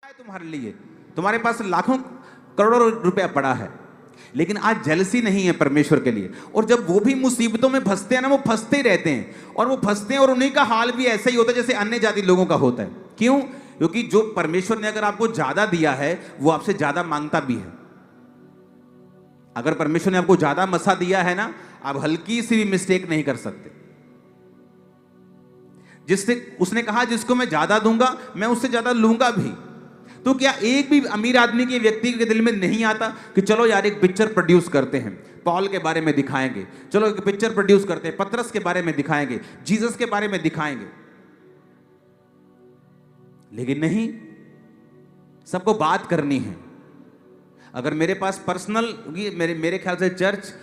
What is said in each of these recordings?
तुम्हारे लिए, तुम्हारे पास लाखों करोड़ों रुपया पड़ा है, लेकिन आज जेलसी नहीं है परमेश्वर के लिए। और जब वो भी मुसीबतों में फंसते हैं ना, वो फंसते ही रहते हैं, और वो फंसते हैं और उन्हीं का हाल भी ऐसा ही होता है जैसे अन्य जाति लोगों का होता है। क्यों? क्योंकि जो परमेश्वर ने अगर आपको ज्यादा दिया है वो आपसे ज्यादा मांगता भी है। अगर परमेश्वर ने आपको ज्यादा मसा दिया है ना, आप हल्की सी भी मिस्टेक नहीं कर सकते। जिससे उसने कहा जिसको मैं ज्यादा दूंगा मैं उससे ज्यादा लूंगा भी। तो क्या एक भी अमीर आदमी के व्यक्ति के दिल में नहीं आता कि चलो यार एक पिक्चर प्रोड्यूस करते हैं, पॉल के बारे में दिखाएंगे, चलो एक पिक्चर प्रोड्यूस करते हैं, पतरस के बारे में दिखाएंगे, जीसस के बारे में दिखाएंगे। लेकिन नहीं, सबको बात करनी है। अगर मेरे पास पर्सनल, मेरे ख्याल से चर्च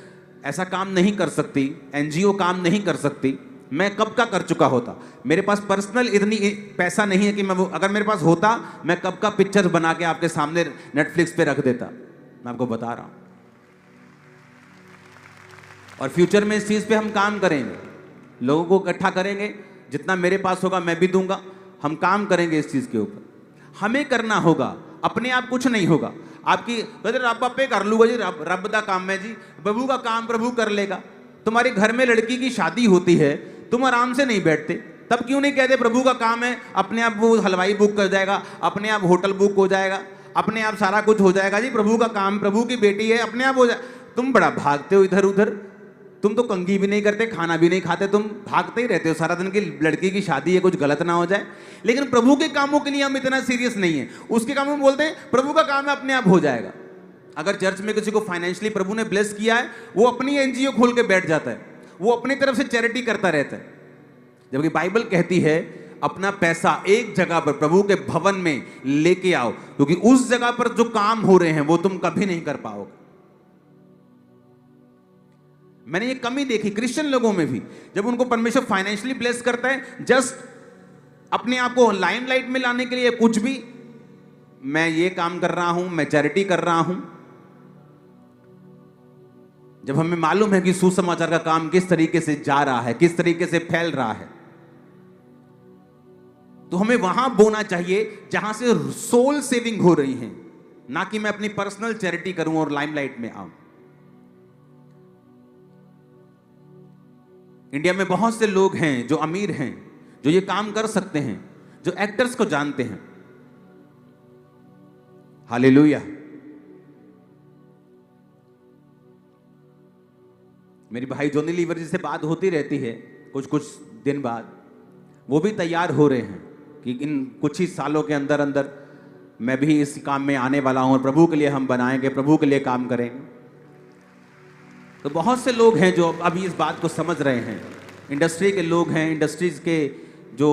ऐसा काम नहीं कर सकती, एनजीओ काम नहीं कर सकती, मैं कब का कर चुका होता। मेरे पास पर्सनल इतनी पैसा नहीं है कि मैं वो, अगर मेरे पास होता मैं कब का पिक्चर बना के आपके सामने नेटफ्लिक्स पे रख देता। मैं आपको बता रहा हूं। और फ्यूचर में इस चीज पे हम काम करेंगे, लोगों को इकट्ठा करेंगे, जितना मेरे पास होगा मैं भी दूंगा। हम काम करेंगे इस चीज के ऊपर। हमें करना होगा, अपने आप कुछ नहीं होगा। आपकी रब आपे कर लूंगा जी, रब दा काम है जी, प्रभु का काम प्रभु कर लेगा। तुम्हारे घर में लड़की की शादी होती है, तुम आराम से नहीं बैठते, तब क्यों नहीं कहते प्रभु का काम है, अपने आप वो हलवाई बुक कर जाएगा, अपने आप होटल बुक हो जाएगा, अपने आप सारा कुछ हो जाएगा जी, प्रभु का काम, प्रभु की बेटी है, अपने आप हो जाए। तुम बड़ा भागते हो इधर उधर, तुम तो कंघी भी नहीं करते, खाना भी नहीं खाते, तुम भागते ही रहते हो सारा दिन की लड़की की शादी है, कुछ गलत ना हो जाए। लेकिन प्रभु के कामों के लिए हम इतना सीरियस नहीं है। उसके कामों में बोलते हैं प्रभु का काम है, अपने आप हो जाएगा। अगर चर्च में किसी को फाइनेंशियली प्रभु ने ब्लेस किया है, वो अपनी एनजीओ खोल के बैठ जाता है, वो अपनी तरफ से चैरिटी करता रहता है। जबकि बाइबल कहती है अपना पैसा एक जगह पर प्रभु के भवन में लेके आओ, क्योंकि उस जगह पर जो काम हो रहे हैं वो तुम कभी नहीं कर पाओगे। मैंने ये कमी देखी क्रिश्चियन लोगों में भी, जब उनको परमेश्वर फाइनेंशियली ब्लेस करता है, जस्ट अपने आप को लाइमलाइट में लाने के लिए कुछ भी, मैं ये काम कर रहा हूं, मैं चैरिटी कर रहा हूं। जब हमें मालूम है कि सुसमाचार का काम किस तरीके से जा रहा है, किस तरीके से फैल रहा है, तो हमें वहां बोना चाहिए जहां से सोल सेविंग हो रही है, ना कि मैं अपनी पर्सनल चैरिटी करूं और लाइमलाइट में आऊं। इंडिया में बहुत से लोग हैं जो अमीर हैं, जो ये काम कर सकते हैं, जो एक्टर्स को जानते हैं। हालेलुया। मेरी भाई जोनी लीवर जी से बात होती रहती है कुछ कुछ दिन बाद। वो भी तैयार हो रहे हैं कि इन कुछ ही सालों के अंदर अंदर मैं भी इस काम में आने वाला हूं और प्रभु के लिए हम बनाएंगे, प्रभु के लिए काम करेंगे। तो बहुत से लोग हैं जो अभी इस बात को समझ रहे हैं, इंडस्ट्री के लोग हैं, इंडस्ट्रीज के जो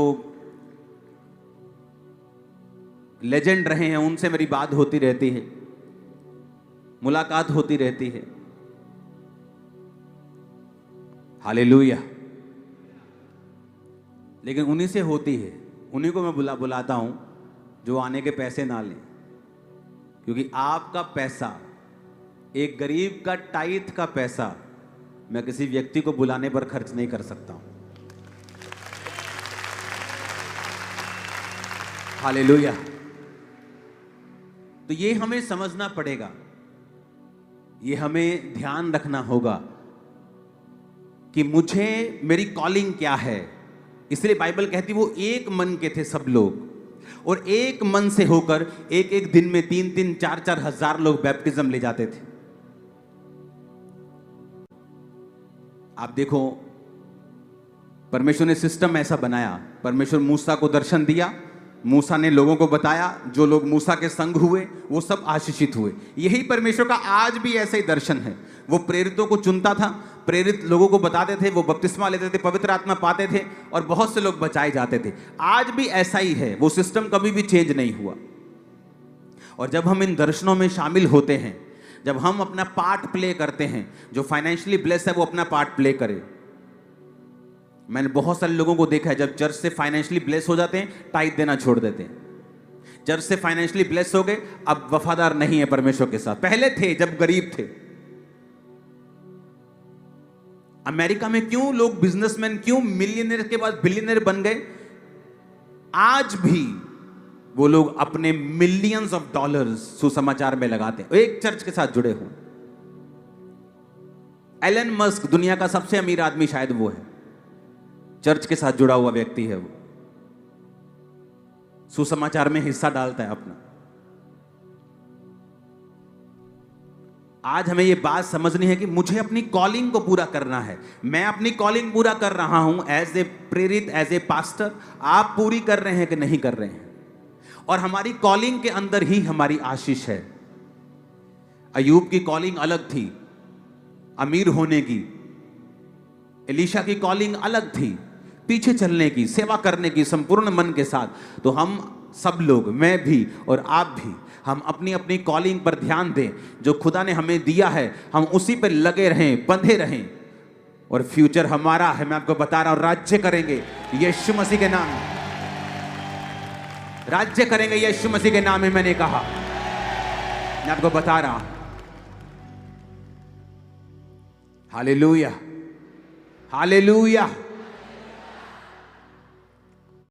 लेजेंड रहे हैं, उनसे मेरी बात होती रहती है, मुलाकात होती रहती है। हालेलुया। लेकिन उन्हीं से होती है, उन्हीं को मैं बुलाता हूं जो आने के पैसे ना लें, क्योंकि आपका पैसा, एक गरीब का टाइथ का पैसा मैं किसी व्यक्ति को बुलाने पर खर्च नहीं कर सकता हूं। हालेलुया। तो ये हमें समझना पड़ेगा, ये हमें ध्यान रखना होगा कि मुझे, मेरी कॉलिंग क्या है। इसलिए बाइबल कहती वो एक मन के थे सब लोग, और एक मन से होकर एक एक दिन में 3-3, 4-4 हजार लोग बैप्टिज्म ले जाते थे। आप देखो, परमेश्वर ने सिस्टम ऐसा बनाया। परमेश्वर मूसा को दर्शन दिया, मूसा ने लोगों को बताया, जो लोग मूसा के संग हुए वो सब आशीषित हुए। यही परमेश्वर का आज भी ऐसा ही दर्शन है। वो प्रेरितों को चुनता था, प्रेरित लोगों को बताते थे, वो बपतिस्मा लेते थे, पवित्र आत्मा पाते थे, और बहुत से लोग बचाए जाते थे। आज भी ऐसा ही है, वो सिस्टम कभी भी चेंज नहीं हुआ। और जब हम इन दर्शनों में शामिल होते हैं, जब हम अपना पार्ट प्ले करते हैं, जो फाइनेंशियली ब्लेस है वो अपना पार्ट प्ले करे। मैंने बहुत सारे लोगों को देखा है, जब चर्च से फाइनेंशियली ब्लेस हो जाते हैं, टाइट देना छोड़ देते हैं। चर्च से फाइनेंशियली ब्लेस हो गए, अब वफादार नहीं है परमेश्वर के साथ। पहले थे जब गरीब थे। अमेरिका में क्यों लोग बिजनेसमैन, क्यों मिलियनर के बाद बिलियनर बन गए? आज भी वो लोग अपने मिलियंस ऑफ डॉलर्स सुसमाचार में लगाते हैं, एक चर्च के साथ जुड़े हों। एलन मस्क दुनिया का सबसे अमीर आदमी शायद वो है, चर्च के साथ जुड़ा हुआ व्यक्ति है वो, सुसमाचार में हिस्सा डालता है अपना। आज हमें यह बात समझनी है कि मुझे अपनी कॉलिंग को पूरा करना है। मैं अपनी कॉलिंग पूरा कर रहा हूं एज ए प्रेरित, एज ए पास्टर। आप पूरी कर रहे हैं कि नहीं कर रहे हैं? और हमारी कॉलिंग के अंदर ही हमारी आशीष है। अयूब की कॉलिंग अलग थी, अमीर होने की। एलीशा की कॉलिंग अलग थी, पीछे चलने की, सेवा करने की संपूर्ण मन के साथ। तो हम सब लोग, मैं भी और आप भी, हम अपनी अपनी कॉलिंग पर ध्यान दें। जो खुदा ने हमें दिया है हम उसी पर लगे रहें, बंधे रहें, और फ्यूचर हमारा है। मैं आपको बता रहा हूं, राज्य करेंगे यीशु मसीह के नाम में, राज्य करेंगे यीशु मसीह के नाम में। मैंने कहा, मैं आपको बता रहा हूं। Hallelujah, hallelujah.